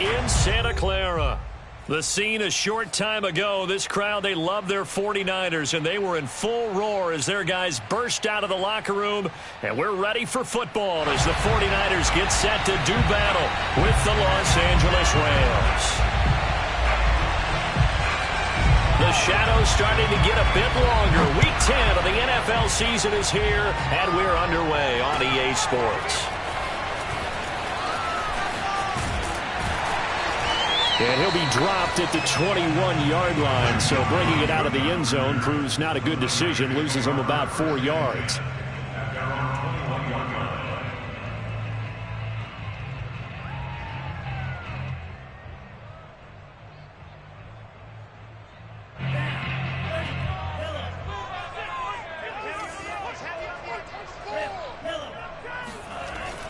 in Santa Clara. The scene a short time ago, this crowd, they love their 49ers, and they were in full roar as their guys burst out of the locker room, and we're ready for football as the 49ers get set to do battle with the Los Angeles Rams. The shadow's starting to get a bit longer. Week 10 of the NFL season is here, and we're underway on EA Sports. And he'll be dropped at the 21-yard line, so bringing it out of the end zone proves not a good decision, loses him about 4 yards.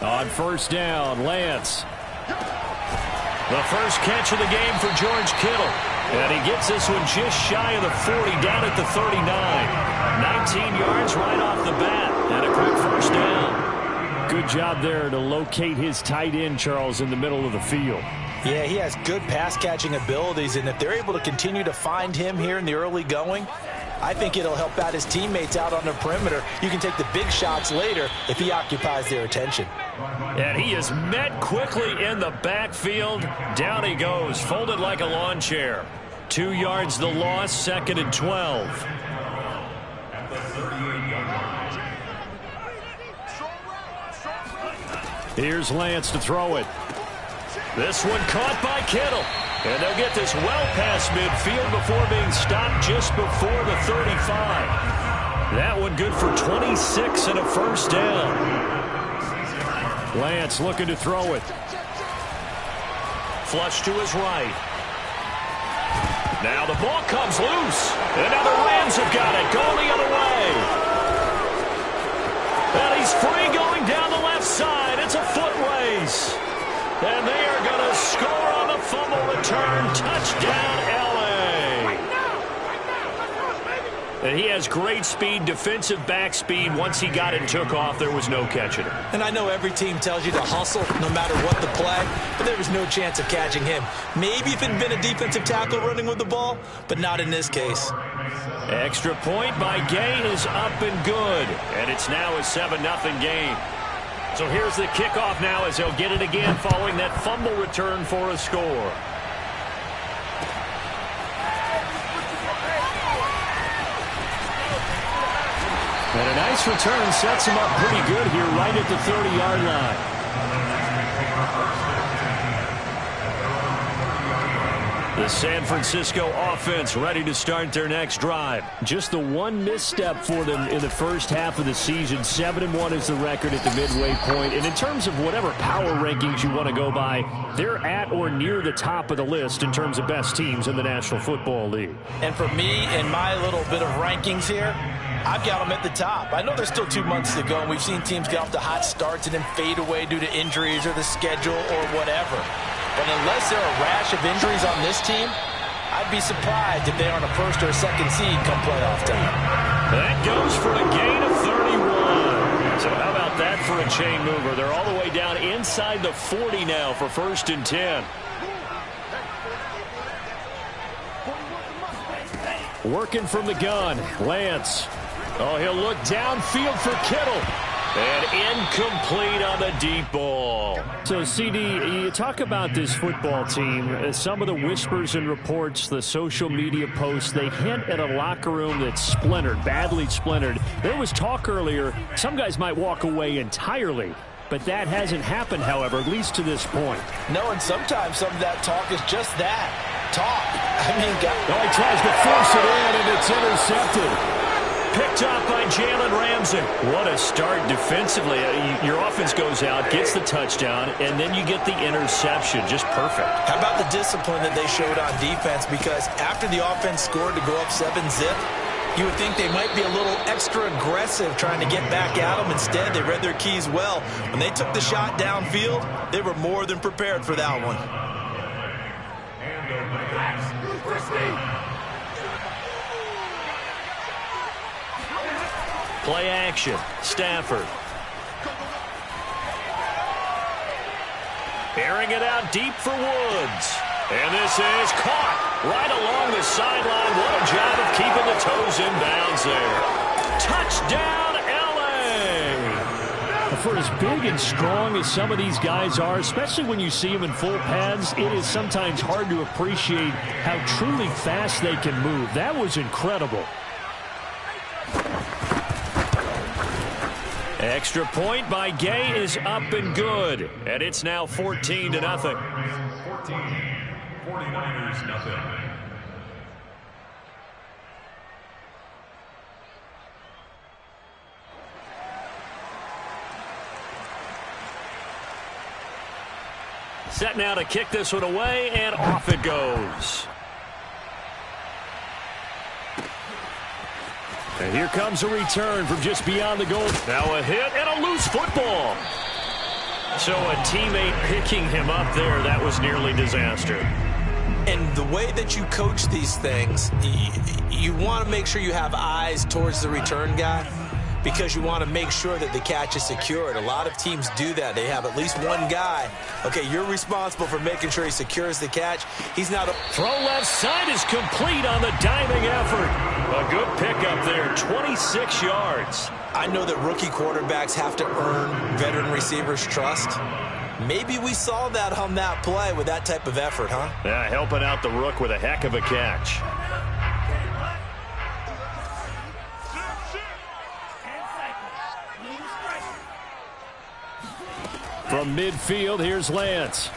On first down, Lance. The first catch of the game for George Kittle. And he gets this one just shy of the 40, down at the 39. 19 yards right off the bat. And a quick first down. Good job there to locate his tight end, Charles, in the middle of the field. Yeah, he has good pass-catching abilities, and if they're able to continue to find him here in the early going, I think it'll help out his teammates out on the perimeter. You can take the big shots later if he occupies their attention. And he is met quickly in the backfield. Down he goes, folded like a lawn chair. 2 yards the loss, 2nd and 12. Here's Lance to throw it. This one caught by Kittle. And they'll get this well past midfield before being stopped just before the 35. That one good for 26 and a first down. Lance looking to throw it. Flush to his right. Now the ball comes loose. And now the Rams have got it. Going the other way. And he's free going down the left side. It's a foot race. And they are going to score on the fumble return. Touchdown, L.A. And he has great speed, defensive back speed. Once he got it and took off, there was no catching him. And I know every team tells you to hustle no matter what the play, but there was no chance of catching him. Maybe if it had been a defensive tackle running with the ball, but not in this case. Extra point by Gay is up and good. And it's now a 7-0 game. So here's the kickoff now as he'll get it again following that fumble return for a score. And a nice return sets him up pretty good here right at the 30-yard line. The San Francisco offense ready to start their next drive. Just the one misstep for them in the first half of the season. 7-1 is the record at the midway point. And in terms of whatever power rankings you want to go by, they're at or near the top of the list in terms of best teams in the National Football League. And for me, in my little bit of rankings here, I've got them at the top. I know there's still 2 months to go, and we've seen teams get off to hot starts and then fade away due to injuries or the schedule or whatever. But unless there are a rash of injuries on this team, I'd be surprised if they aren't a first or a second seed come playoff time. That goes for a gain of 31. So how about that for a chain mover? They're all the way down inside the 40 now for 1st and 10. Working from the gun, Lance. Oh, he'll look downfield for Kittle. And incomplete on the deep ball. So, CD, you talk about this football team. Some of the whispers and reports, the social media posts, they hint at a locker room that's splintered, badly splintered. There was talk earlier, some guys might walk away entirely. But that hasn't happened, however, at least to this point. No, and sometimes some of that talk is just that, talk. I mean, he tries to force it in, and it's intercepted. Picked up by Jalen Ramsey. What a start defensively. Your offense goes out, gets the touchdown, and then you get the interception. Just perfect. How about the discipline that they showed on defense? Because after the offense scored to go up 7-zip, you would think they might be a little extra aggressive trying to get back at them. Instead, they read their keys well. When they took the shot downfield, they were more than prepared for that one. Play action. Stafford. Airing it out deep for Woods. And this is caught right along the sideline. What a job of keeping the toes in bounds there. Touchdown, L.A. For as big and strong as some of these guys are, especially when you see them in full pads, it is sometimes hard to appreciate how truly fast they can move. That was incredible. Extra point by Gay is up and good. And it's now 14-0. 49ers nothing. Set now to kick this one away, and off it goes. And here comes a return from just beyond the goal. Now a hit and a loose football. So a teammate picking him up there, that was nearly disaster. And the way that you coach these things, you want to make sure you have eyes towards the return guy because you want to make sure that the catch is secured. A lot of teams do that. They have at least one guy. Okay, you're responsible for making sure he secures the catch. He's not a... Throw left side is complete on the diving effort. A good pickup there, 26 yards. I know that rookie quarterbacks have to earn veteran receivers' trust. Maybe we saw that on that play with that type of effort, huh? Yeah, helping out the rook with a heck of a catch. From midfield, here's Lance.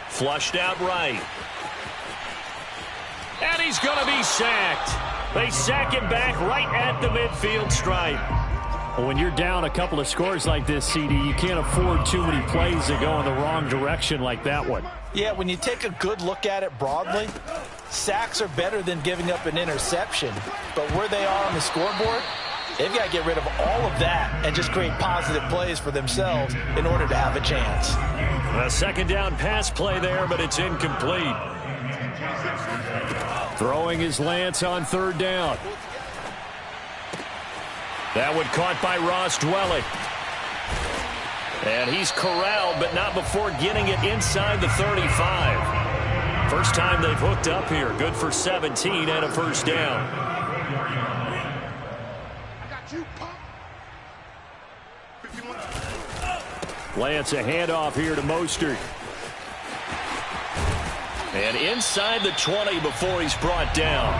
Flushed out right. And he's going to be sacked. They sack him back right at the midfield stripe. Well, when you're down a couple of scores like this, CD, you can't afford too many plays that go in the wrong direction like that one. Yeah, when you take a good look at it broadly, sacks are better than giving up an interception. But where they are on the scoreboard, they've got to get rid of all of that and just create positive plays for themselves in order to have a chance. A second down pass play there, but it's incomplete. Throwing his Lance on third down. That one caught by Ross Dwelling. And he's corralled, but not before getting it inside the 35. First time they've hooked up here. Good for 17 and a first down. Lance a handoff here to Mostert. And inside the 20 before he's brought down.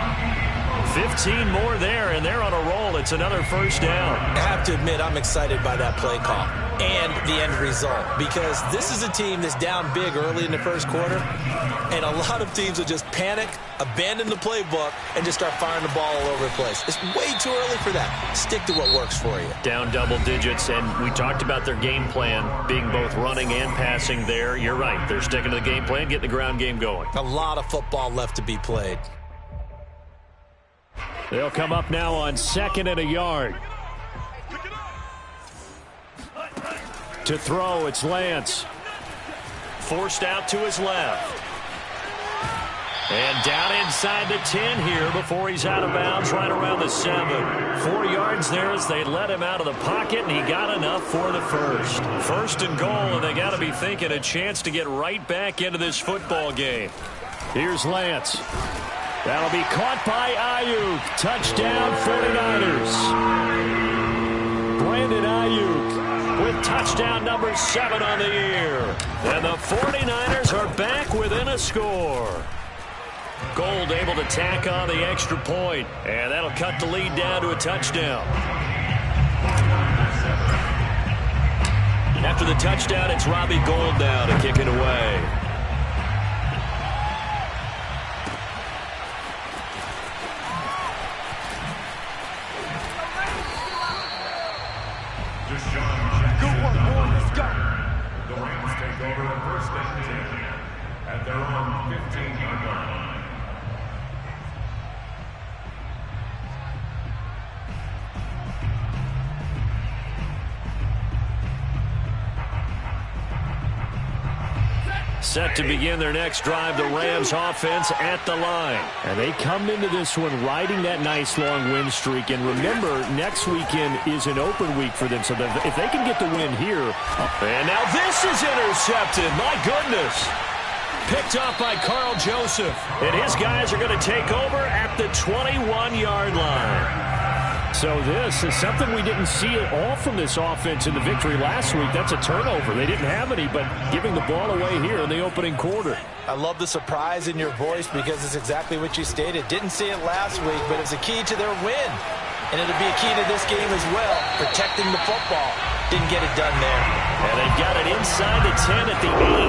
15 more there, and they're on a roll. It's another first down. I have to admit, I'm excited by that play call and the end result because this is a team that's down big early in the first quarter, and a lot of teams will just panic, abandon the playbook, and just start firing the ball all over the place. It's way too early for that. Stick to what works for you. Down double digits, and we talked about their game plan being both running and passing there. You're right. They're sticking to the game plan, getting the ground game going. A lot of football left to be played. They'll come up now on second and a yard. To throw, it's Lance. Forced out to his left. And down inside the 10 here before he's out of bounds right around the 7. 4 yards there as they let him out of the pocket, and he got enough for the first. First and goal, and they got to be thinking a chance to get right back into this football game. Here's Lance. That'll be caught by Ayuk. Touchdown, 49ers. Brandon Ayuk with touchdown number 7 on the year. And the 49ers are back within a score. Gold able to tack on the extra point, and that'll cut the lead down to a touchdown. After the touchdown, it's Robbie Gould now to kick it away. Good one, boy. Let's go. The Rams take over the first and 10 at their own 15-yard line. Set to begin their next drive, the Rams offense at the line. And they come into this one riding that nice long win streak. And remember, next weekend is an open week for them. So if they can get the win here. And now this is intercepted. My goodness. Picked off by Carl Joseph. And his guys are going to take over at the 21-yard line. So this is something we didn't see at all from this offense in the victory last week. That's a turnover. They didn't have any, but giving the ball away here in the opening quarter. I love the surprise in your voice because it's exactly what you stated. Didn't see it last week, but it's a key to their win. And it'll be a key to this game as well, protecting the football. Didn't get it done there. And they've got it inside the 10 at the 8.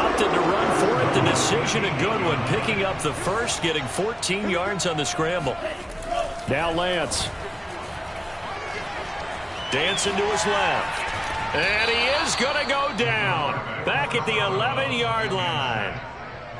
Opted to run for it. The decision a good one. Picking up the first, getting 14 yards on the scramble. Now Lance. Dancing to his left. And he is going to go down. Back at the 11-yard line.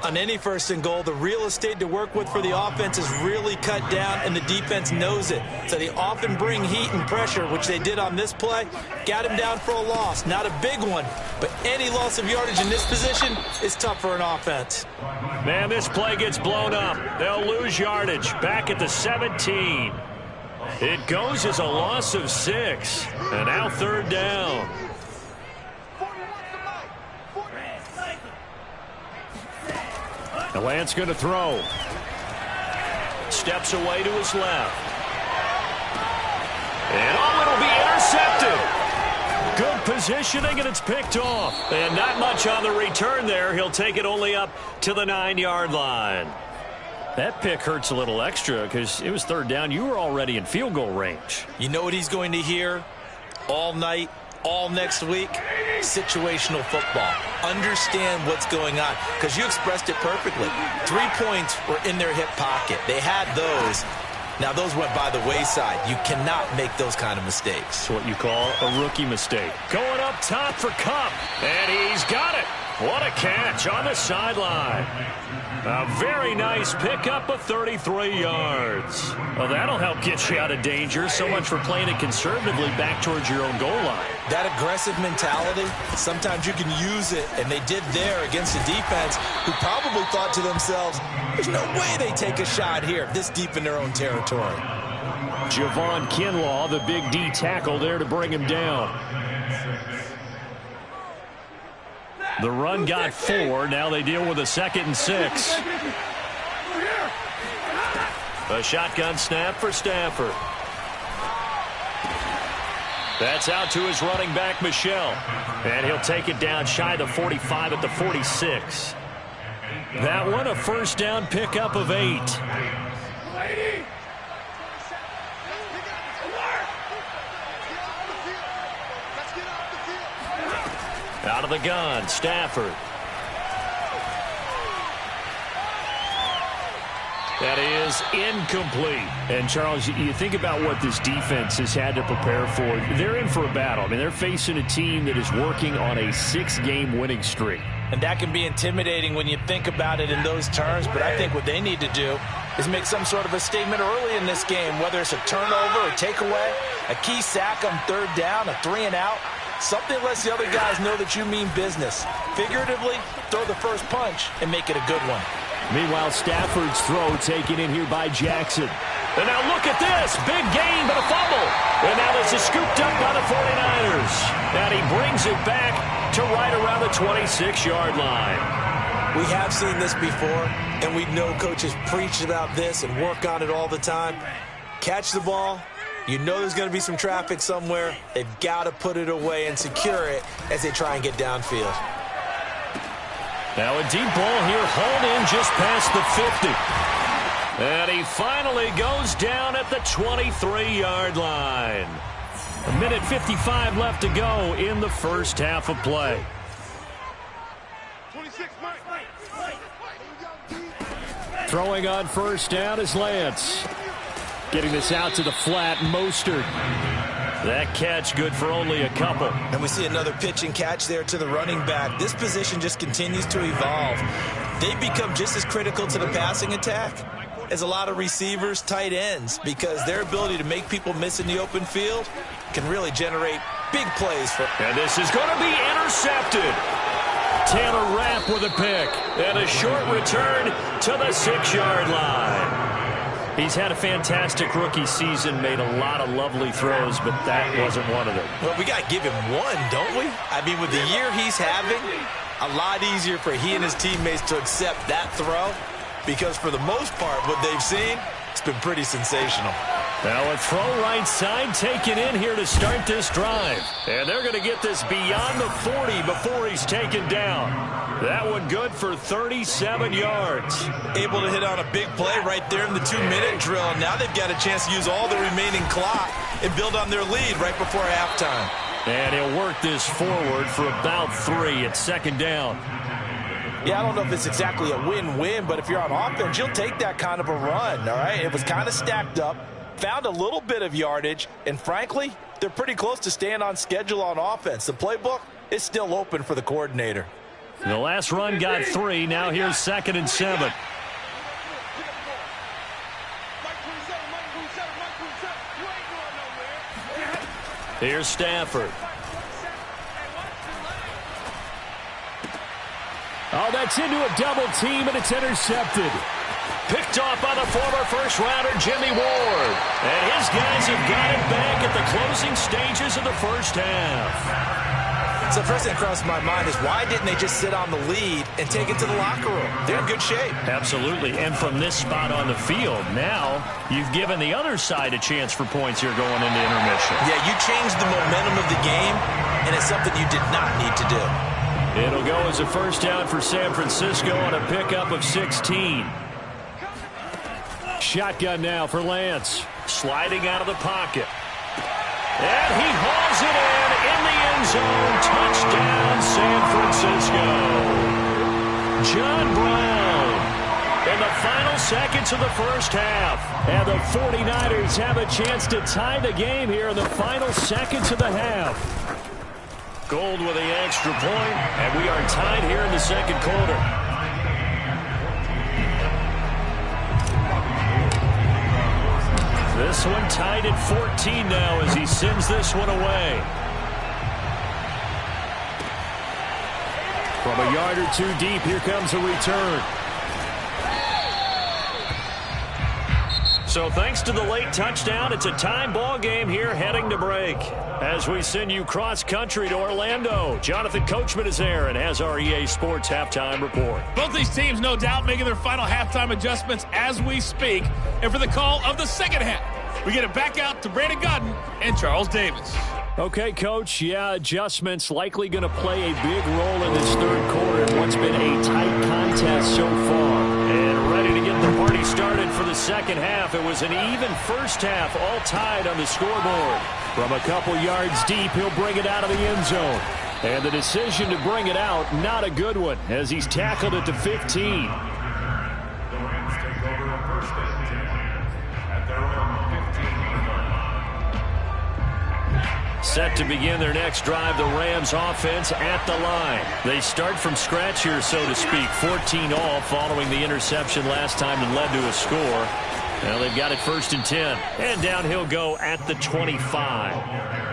On any first and goal, the real estate to work with for the offense is really cut down, and the defense knows it. So they often bring heat and pressure, which they did on this play. Got him down for a loss. Not a big one, but any loss of yardage in this position is tough for an offense. Man, this play gets blown up. They'll lose yardage. Back at the 17. It goes as a loss of 6. And now third down. And Lance going to throw. Steps away to his left. And it'll be intercepted. Good positioning, and it's picked off. And not much on the return there. He'll take it only up to the 9-yard line. That pick hurts a little extra because it was third down. You were already in field goal range. You know what he's going to hear all night, all next week? Situational football. Understand what's going on, because you expressed it perfectly. 3 points were in their hip pocket. They had those. Now those went by the wayside. You cannot make those kind of mistakes. It's what you call a rookie mistake. Going up top for Kupp, and he's got it. What a catch on the sideline. A very nice pickup of 33 yards. Well, that'll help get you out of danger. So much for playing it conservatively back towards your own goal line. That aggressive mentality, sometimes you can use it, and they did there against a defense who probably thought to themselves, there's no way they take a shot here this deep in their own territory. Javon Kinlaw, the big D tackle there to bring him down. The run got 4. Now they deal with a 2nd and 6. A shotgun snap for Stafford. That's out to his running back, Michel. And he'll take it down shy of the 45 at the 46. That one a first down pickup of 8. Out of the gun, Stafford. That is incomplete. And, Charles, you think about what this defense has had to prepare for. They're in for a battle. I mean, they're facing a team that is working on a 6-game winning streak. And that can be intimidating when you think about it in those terms. But I think what they need to do is make some sort of a statement early in this game, whether it's a turnover, a takeaway, a key sack on third down, a 3-and-out. Something lets the other guys know that you mean business. Figuratively, throw the first punch and make it a good one. Meanwhile, Stafford's throw taken in here by Jackson. And now look at this. Big gain, but a fumble. And now this is scooped up by the 49ers. And he brings it back to right around the 26-yard line. We have seen this before, and we know coaches preach about this and work on it all the time. Catch the ball. You know there's going to be some traffic somewhere. They've got to put it away and secure it as they try and get downfield. Now a deep ball here, hauled in just past the 50. And he finally goes down at the 23-yard line. 1:55 left to go in the first half of play. Throwing on first down is Lance. Getting this out to the flat, Mostert. That catch good for only a couple. And we see another pitch and catch there to the running back. This position just continues to evolve. They become just as critical to the passing attack as a lot of receivers, tight ends, because their ability to make people miss in the open field can really generate big plays for. And this is going to be intercepted. Taylor Rapp with a pick. And a short return to the 6-yard line. He's had a fantastic rookie season, made a lot of lovely throws, but that wasn't one of them. Well, we got to give him one, don't we? I mean, with the year he's having, a lot easier for he and his teammates to accept that throw because for the most part, what they've seen, it's been pretty sensational. Now a throw right side taken in here to start this drive. And they're going to get this beyond the 40 before he's taken down. That one good for 37 yards. Able to hit on a big play right there in the 2-minute drill. And now they've got a chance to use all the remaining clock and build on their lead right before halftime. And he'll work this forward for about 3 at second down. Yeah, I don't know if it's exactly a win-win, but if you're on offense, you'll take that kind of a run, all right? It was kind of stacked up, found a little bit of yardage, and frankly, they're pretty close to staying on schedule on offense. The playbook is still open for the coordinator. The last run got 3. Now here's 2nd and 7. Here's Stafford. Oh, that's into a double team, and it's intercepted. Picked off by the former first-rounder Jimmy Ward. And his guys have got it back at the closing stages of the first half. So first thing that crossed my mind is why didn't they just sit on the lead and take it to the locker room? They're in good shape. Absolutely. And from this spot on the field, now you've given the other side a chance for points here going into intermission. Yeah, you changed the momentum of the game, and it's something you did not need to do. It'll go as a first down for San Francisco on a pickup of 16. Shotgun now for Lance. Sliding out of the pocket. And he hauls it in the end zone. Touchdown, San Francisco. John Brown in the final seconds of the first half. And the 49ers have a chance to tie the game here in the final seconds of the half. Gold with the extra point, and we are tied here in the second quarter. This one tied at 14 now as he sends this one away. From a yard or 2 deep, here comes a return. So thanks to the late touchdown, it's a time ball game here heading to break. As we send you cross-country to Orlando, Jonathan Coachman is there and has our EA Sports halftime report. Both these teams, no doubt, making their final halftime adjustments as we speak. And for the call of the second half, we get it back out to Brandon Godden and Charles Davis. Okay, Coach, yeah, adjustments likely going to play a big role in this third quarter in what's been a tight contest so far. And ready to get the party started for the second half. It was an even first half, all tied on the scoreboard. From a couple yards deep, he'll bring it out of the end zone. And the decision to bring it out, not a good one, as he's tackled it to 15. Set to begin their next drive, the Rams offense at the line. They start from scratch here, so to speak. 14 all following the interception last time that led to a score. Now they've got it 1st and 10. And down he'll go at the 25.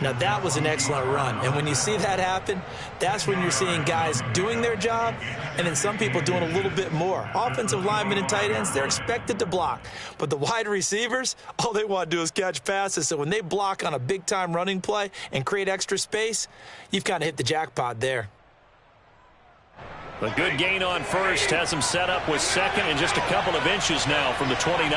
Now that was an excellent run. And when you see that happen, that's when you're seeing guys doing their job and then some people doing a little bit more. Offensive linemen and tight ends, they're expected to block. But the wide receivers, all they want to do is catch passes. So when they block on a big-time running play and create extra space, you've kind of hit the jackpot there. A good gain on first has him set up with second and just a couple of inches now from the 29.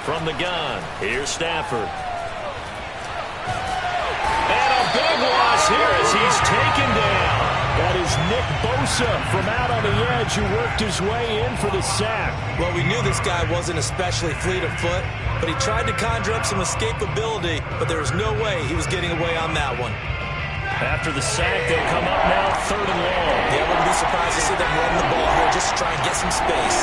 From the gun, here's Stafford. And a big loss here as he's taken down. That is Nick Bosa from out on the edge who worked his way in for the sack. Well, we knew this guy wasn't especially fleet of foot, but he tried to conjure up some escapability, but there was no way he was getting away on that one. After the sack, they'll come up now 3rd and long. Yeah, I wouldn't be surprised to see them run the ball here just to try and get some space.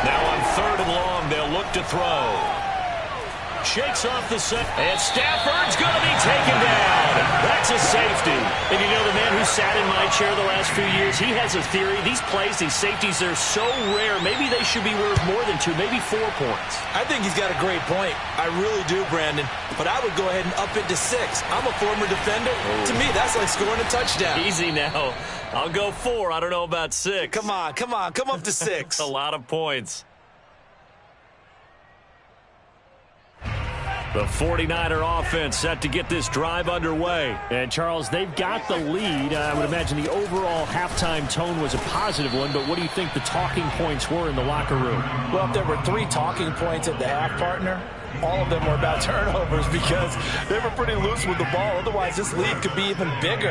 Now on 3rd and long, they'll look to throw. Shakes off the set. And Stafford's going to be taken down. That's a safety. And you know, the man who sat in my chair the last few years, he has a theory. These plays, these safeties, they're so rare. Maybe they should be worth more than 2, maybe 4 points. I think he's got a great point. I really do, Brandon. But I would go ahead and up it to 6. I'm a former defender. Oh. To me, that's like scoring a touchdown. Easy now. I'll go 4. I don't know about 6. Come on. Come up to 6. A lot of points. The 49er offense set to get this drive underway. And, Charles, they've got the lead. I would imagine the overall halftime tone was a positive one, but what do you think the talking points were in the locker room? Well, if there were 3 talking points at the half, partner, all of them were about turnovers because they were pretty loose with the ball. Otherwise, this lead could be even bigger.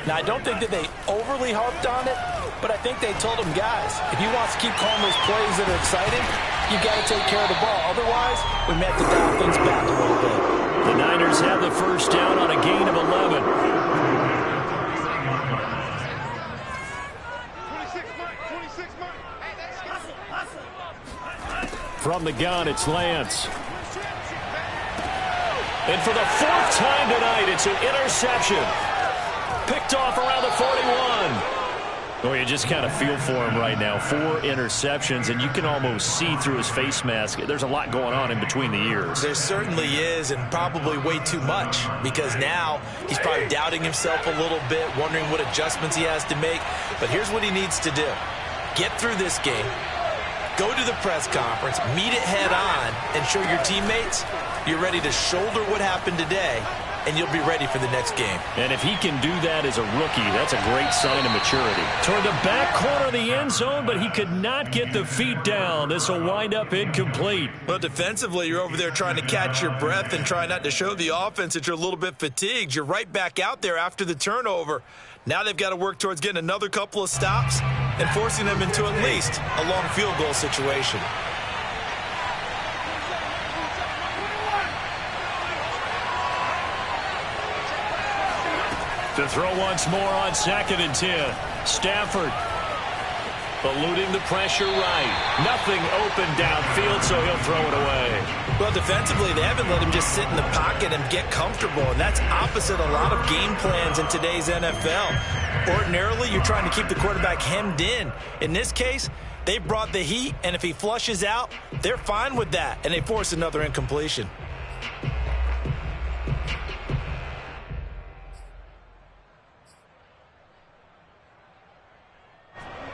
Now, I don't think that they overly harped on it, but I think they told them, guys, if you want to keep calling those plays that are exciting, you got to take care of the ball. Otherwise, we may have to dial things back a little bit. The Niners have the first down on a gain of 11. From the gun, it's Lance. And for the 4th time tonight, it's an interception. Picked off around the 41. Oh, you just kind of feel for him right now. 4 interceptions, and you can almost see through his face mask. There's a lot going on in between the ears. There certainly is, and probably way too much, because now he's probably doubting himself a little bit, wondering what adjustments he has to make. But here's what he needs to do. Get through this game, go to the press conference, meet it head on, and show your teammates you're ready to shoulder what happened today, and you'll be ready for the next game. And if he can do that as a rookie, that's a great sign of maturity. Toward the back corner of the end zone, but he could not get the feet down. This will wind up incomplete. Well, defensively, you're over there trying to catch your breath and try not to show the offense that you're a little bit fatigued. You're right back out there after the turnover. Now they've got to work towards getting another couple of stops and forcing them into at least a long field goal situation. To throw once more on 2nd and 10. Stafford eluding the pressure right. Nothing open downfield, so he'll throw it away. Well, defensively, they haven't let him just sit in the pocket and get comfortable, and that's opposite a lot of game plans in today's NFL. Ordinarily, you're trying to keep the quarterback hemmed in. In this case, they brought the heat, and if he flushes out, they're fine with that, and they force another incompletion.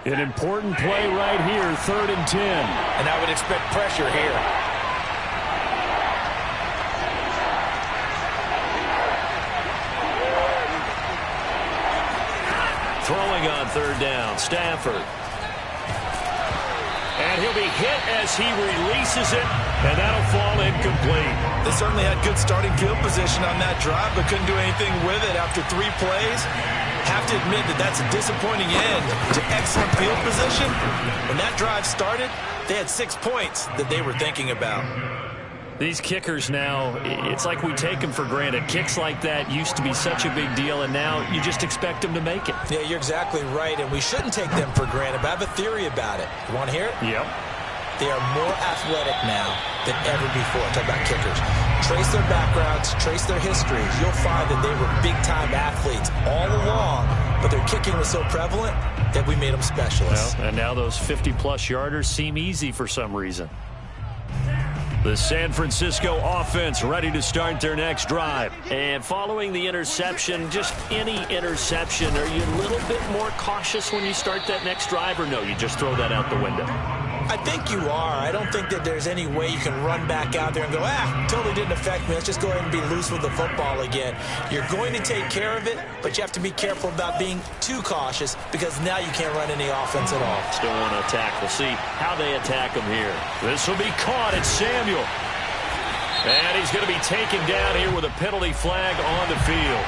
An important play right here, 3rd and 10. And I would expect pressure here. Throwing on 3rd down, Stafford. And he'll be hit as he releases it, and that'll fall incomplete. They certainly had good starting field position on that drive, but couldn't do anything with it after 3 plays. Have to admit that that's a disappointing end to excellent field position. When that drive started, they had 6 points that they were thinking about. These kickers now, it's like we take them for granted. Kicks like that used to be such a big deal, and now you just expect them to make it. Yeah, you're exactly right, and we shouldn't take them for granted, but I have a theory about it. You want to hear it? Yep. They are more athletic now than ever before. Talk about kickers. Trace their backgrounds, trace their histories. You'll find that they were big-time athletes all along, but their kicking was so prevalent that we made them specialists. Well, and now those 50-plus yarders seem easy for some reason. The San Francisco offense ready to start their next drive. And following the interception, just any interception, are you a little bit more cautious when you start that next drive, or no, you just throw that out the window? I think you are. I don't think that there's any way you can run back out there and go, totally didn't affect me. Let's just go ahead and be loose with the football again. You're going to take care of it, but you have to be careful about being too cautious because now you can't run any offense at all. Still want to attack. We'll see how they attack him here. This will be caught. It's Samuel. And he's going to be taken down here with a penalty flag on the field.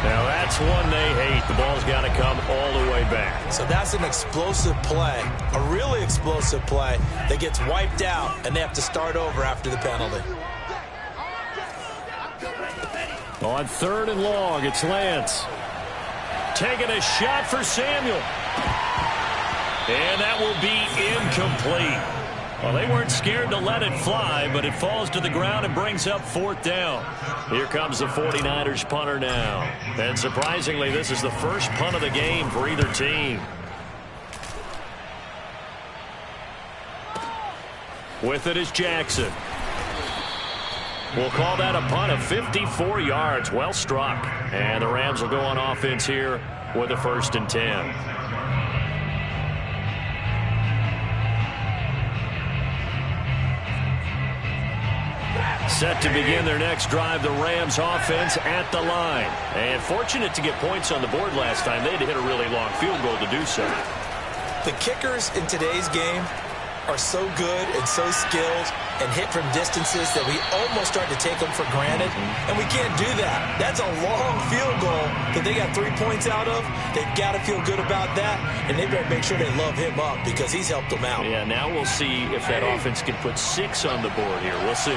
Now, that's one they hate. The ball's got to come all the way back. So that's an explosive play, a really explosive play that gets wiped out, and they have to start over after the penalty. On 3rd and long, it's Lance. Taking a shot for Samuel. And that will be incomplete. Well, they weren't scared to let it fly, but it falls to the ground and brings up 4th down. Here comes the 49ers punter now. And surprisingly, this is the first punt of the game for either team. With it is Jackson. We'll call that a punt of 54 yards. Well struck. And the Rams will go on offense here with a 1st and 10. Set to begin their next drive, the Rams offense at the line. And fortunate to get points on the board last time. They had to hit a really long field goal to do so. The kickers in today's game are so good and so skilled and hit from distances that we almost start to take them for granted. And we can't do that. That's a long field goal that they got 3 points out of. They've got to feel good about that. And they better make sure they love him up because he's helped them out. Yeah, now we'll see if that offense can put 6 on the board here. We'll see.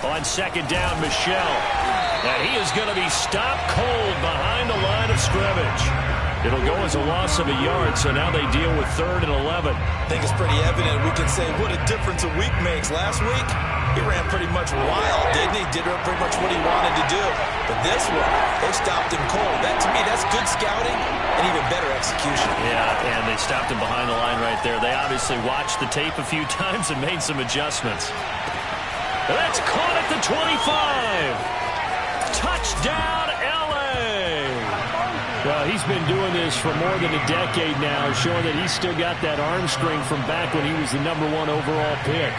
On 2nd down, Michelle. And he is going to be stopped cold behind the line of scrimmage. It'll go as a loss of a yard, so now they deal with 3rd and 11. I think it's pretty evident. We can say what a difference a week makes. Last week, he ran pretty much wild, didn't he? Did pretty much what he wanted to do. But this one, they stopped him cold. That, to me, that's good scouting and even better execution. Yeah, and they stopped him behind the line right there. They obviously watched the tape a few times and made some adjustments. That's caught at the 25. Touchdown, L.A. Well, he's been doing this for more than a decade now, showing that he's still got that arm strength from back when he was the #1 overall pick.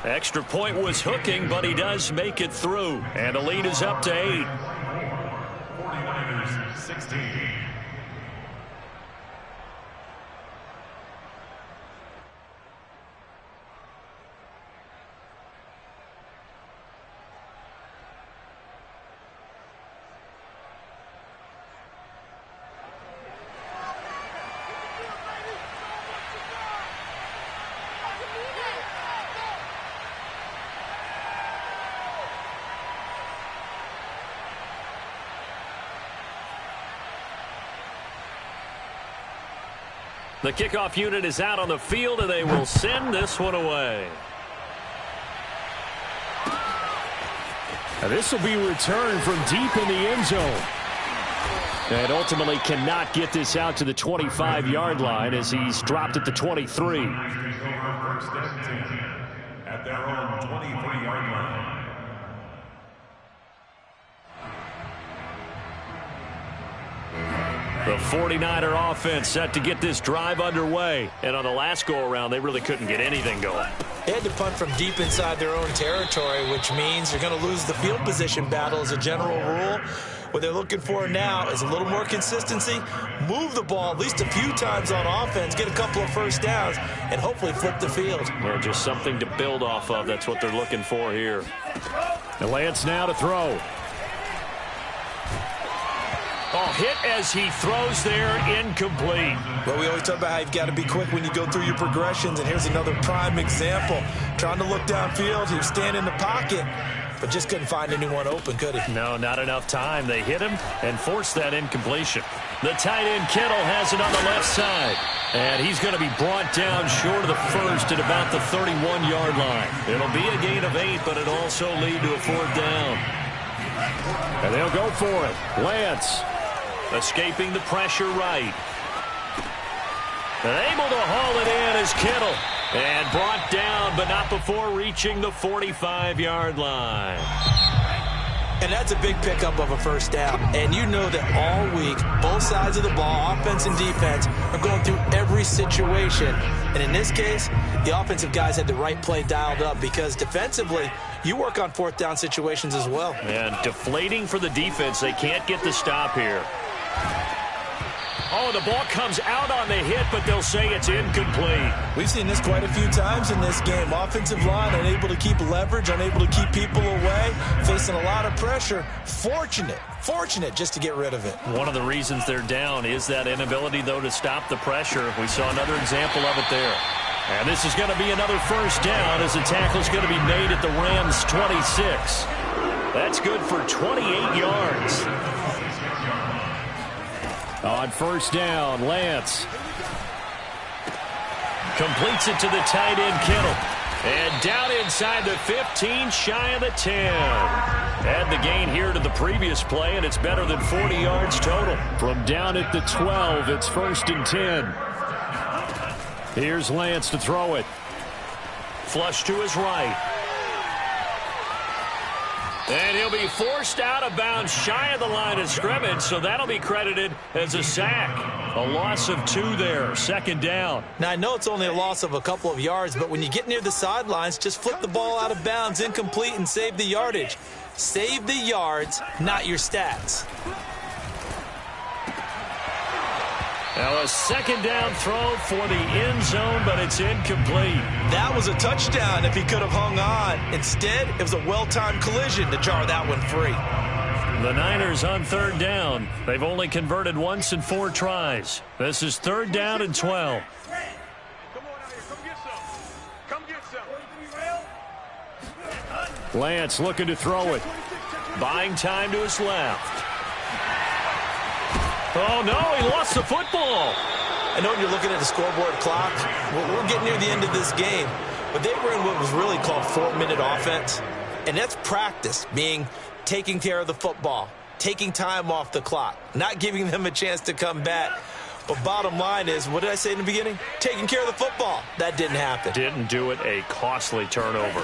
Extra point was hooking, but he does make it through. And the lead is up to 8. 49ers 16. The kickoff unit is out on the field, and they will send this one away. And this will be returned from deep in the end zone. And ultimately cannot get this out to the 25-yard line as he's dropped at the 23. First and 10 at their own 23-yard line. The 49er offense set to get this drive underway. And on the last go-around, they really couldn't get anything going. They had to punt from deep inside their own territory, which means they're going to lose the field position battle as a general rule. What they're looking for now is a little more consistency, move the ball at least a few times on offense, get a couple of first downs, and hopefully flip the field. Well, just something to build off of. That's what they're looking for here. And Lance now to throw. Oh, hit as he throws there, incomplete. Well, we always talk about how you've got to be quick when you go through your progressions, and here's another prime example. Trying to look downfield, he was standing in the pocket, but just couldn't find anyone open, could he? No, not enough time. They hit him and forced that incompletion. The tight end, Kittle, has it on the left side. And he's going to be brought down short of the first at about the 31-yard line. It'll be a gain of 8, but it'll also lead to a 4th down. And they'll go for it. Lance escaping the pressure right. And able to haul it in as Kittle. And brought down, but not before reaching the 45-yard line. And that's a big pickup of a first down. And you know that all week, both sides of the ball, offense and defense, are going through every situation. And in this case, the offensive guys had the right play dialed up because defensively, you work on 4th down situations as well. And deflating for the defense. They can't get the stop here. Oh, the ball comes out on the hit, but they'll say it's incomplete. We've seen this quite a few times in this game. Offensive line unable to keep leverage, unable to keep people away, facing a lot of pressure. Fortunate just to get rid of it. One of the reasons they're down is that inability, though, to stop the pressure. We saw another example of it there. And this is going to be another first down as the tackle's going to be made at the Rams' 26. That's good for 28 yards. On first down, Lance. Completes it to the tight end, Kittle. And down inside the 15, shy of the 10. Add the gain here to the previous play, and it's better than 40 yards total. From down at the 12, it's 1st and 10. Here's Lance to throw it. Flush to his right. And he'll be forced out of bounds shy of the line of scrimmage, so that'll be credited as a sack. A loss of 2 there, 2nd down. Now, I know it's only a loss of a couple of yards, but when you get near the sidelines, just flip the ball out of bounds, incomplete, and save the yardage. Save the yards, not your stats. Now a 2nd down throw for the end zone, but it's incomplete. That was a touchdown if he could have hung on. Instead, it was a well-timed collision to jar that one free. The Niners on 3rd down. They've only converted once in 4 tries. This is 3rd down and 12. Lance looking to throw it. Buying time to his left. Oh, no, he lost the football. I know when you're looking at the scoreboard clock, we're getting near the end of this game, but they were in what was really called 4-minute offense, and that's practice, meaning taking care of the football, taking time off the clock, not giving them a chance to come back. But bottom line is, what did I say in the beginning? Taking care of the football. That didn't happen. Didn't do it, a costly turnover.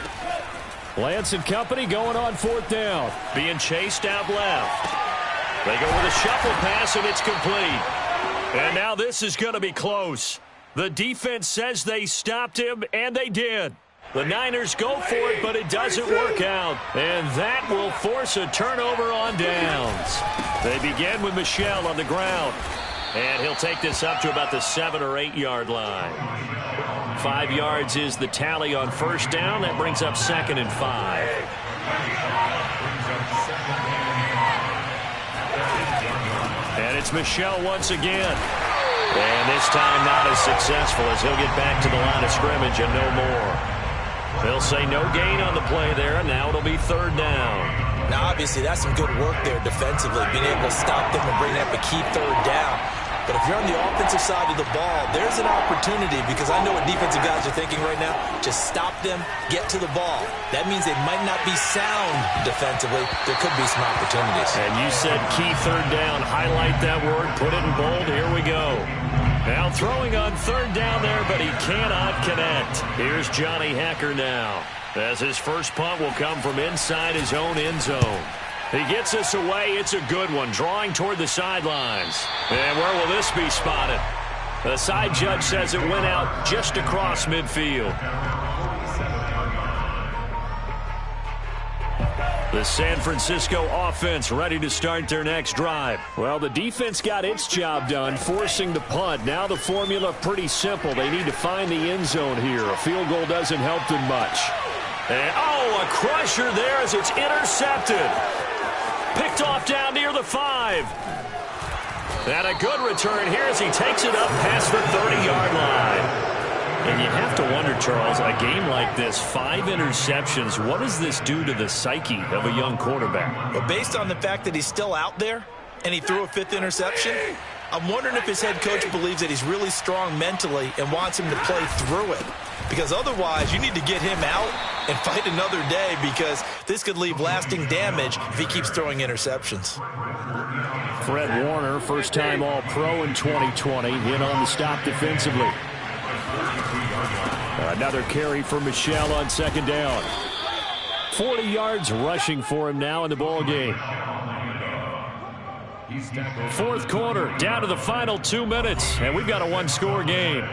Lance and company going on 4th down. Being chased out left. They go with a shuffle pass, and it's complete. And now this is going to be close. The defense says they stopped him, and they did. The Niners go for it, but it doesn't work out. And that will force a turnover on downs. They begin with Michel on the ground. And he'll take this up to about the 7 or 8 yard line. 5 yards is the tally on 1st down. That brings up 2nd and 5. And it's Michel once again. And this time not as successful as he'll get back to the line of scrimmage and no more. They'll say no gain on the play there, and now it'll be 3rd down. Now, obviously, that's some good work there defensively, being able to stop them and bring up a key 3rd down. But if you're on the offensive side of the ball, there's an opportunity, because I know what defensive guys are thinking right now. Just stop them, get to the ball. That means they might not be sound defensively. There could be some opportunities. And you said key 3rd down. Highlight that word, put it in bold. Here we go. Now throwing on 3rd down there, but he cannot connect. Here's Johnny Hacker now, as his first punt will come from inside his own end zone. He gets this away. It's a good one, drawing toward the sidelines. And where will this be spotted? The side judge says it went out just across midfield. The San Francisco offense ready to start their next drive. Well, the defense got its job done, forcing the punt. Now the formula pretty simple. They need to find the end zone here. A field goal doesn't help them much. And, a crusher there as it's intercepted. Picked off down near the 5. And a good return here as he takes it up past the 30-yard line. And you have to wonder, Charles, a game like this, 5 interceptions, what does this do to the psyche of a young quarterback? But based on the fact that he's still out there and he threw a 5th interception, I'm wondering if his head coach believes that he's really strong mentally and wants him to play through it. Because otherwise, you need to get him out and fight another day, because this could leave lasting damage if he keeps throwing interceptions. Fred Warner, first-time All-Pro in 2020, in on the stop defensively. Another carry for Michel on 2nd down. 40 yards rushing for him now in the ball game. 4th quarter, down to the final 2 minutes, and we've got a 1-score game.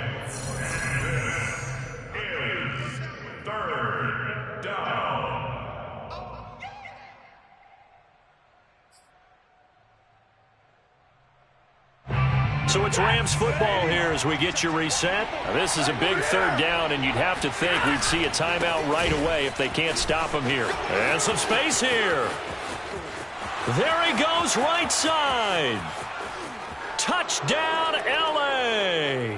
So it's Rams football here as we get you reset. Now, this is a big 3rd down, and you'd have to think we'd see a timeout right away if they can't stop him here. And some space here. There he goes, right side. Touchdown, L.A.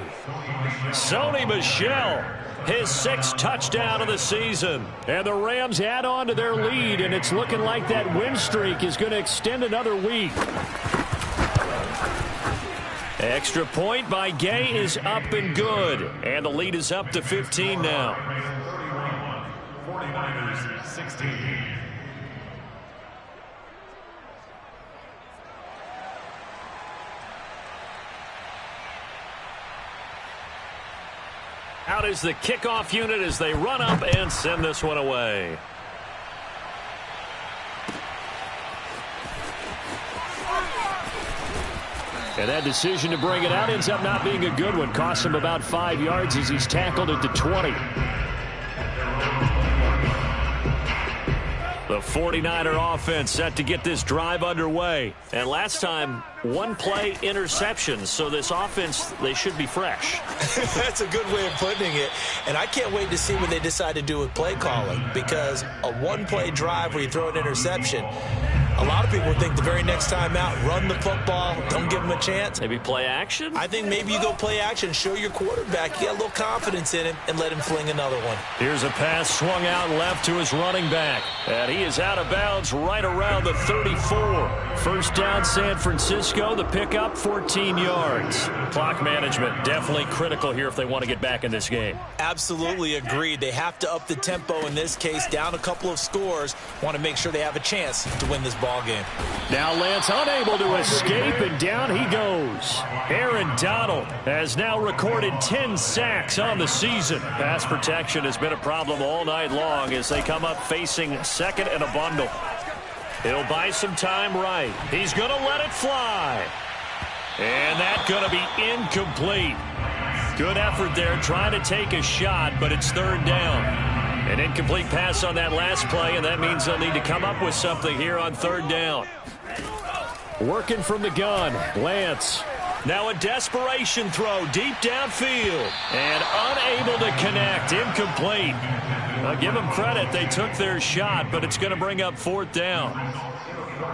Sony Michel, his 6th touchdown of the season. And the Rams add on to their lead, and it's looking like that win streak is going to extend another week. Extra point by Gay is up and good. And the lead is up to 15 now. 49ers 16. Out is the kickoff unit as they run up and send this one away. And that decision to bring it out ends up not being a good one. Costs him about 5 yards as he's tackled at the 20. The 49er offense set to get this drive underway. And last time, one play interception. So this offense, they should be fresh. That's a good way of putting it. And I can't wait to see what they decide to do with play calling. Because a one-play drive where you throw an interception, a lot of people think the very next time out, run the football, don't give them a chance. Maybe play action? I think maybe you go play action, show your quarterback you got a little confidence in him, and let him fling another one. Here's a pass swung out left to his running back. And he is out of bounds right around the 34. First down, San Francisco. The pickup, 14 yards. Clock management definitely critical here if they want to get back in this game. Absolutely agreed. They have to up the tempo in this case, down a couple of scores. Want to make sure they have a chance to win this ball game. Now Lance unable to escape, and down he goes. Aaron Donald has now recorded 10 sacks on the season. Pass protection has been a problem all night long as they come up facing second and a bundle. He'll buy some time right. He's going to let it fly. And that's going to be incomplete. Good effort there trying to take a shot, but it's third down. An incomplete pass on that last play, and that means they'll need to come up with something here on third down. Working from the gun, Lance. Now a desperation throw deep downfield. And unable to connect, incomplete. I'll give them credit, they took their shot, but it's going to bring up fourth down.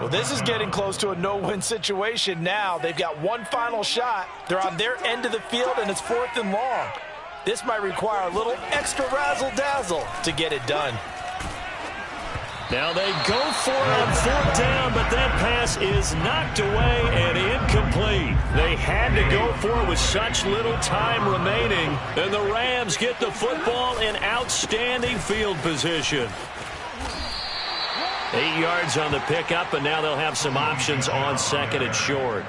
Well, this is getting close to a no-win situation now. They've got one final shot. They're on their end of the field, and it's fourth and long. This might require a little extra razzle-dazzle to get it done. Now they go for it on fourth down, but that pass is knocked away and incomplete. They had to go for it with such little time remaining, and the Rams get the football in outstanding field position. 8 yards on the pickup, and now they'll have some options on second and short.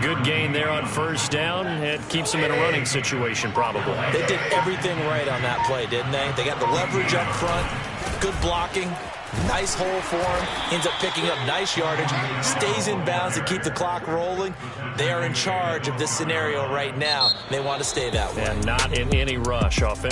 Good gain there on first down. It keeps them in a running situation, probably. They did everything right on that play, didn't they? They got the leverage up front, good blocking, nice hole for him, ends up picking up nice yardage, stays in bounds to keep the clock rolling. They are in charge of this scenario right now. They want to stay that way. And not in any rush offensively.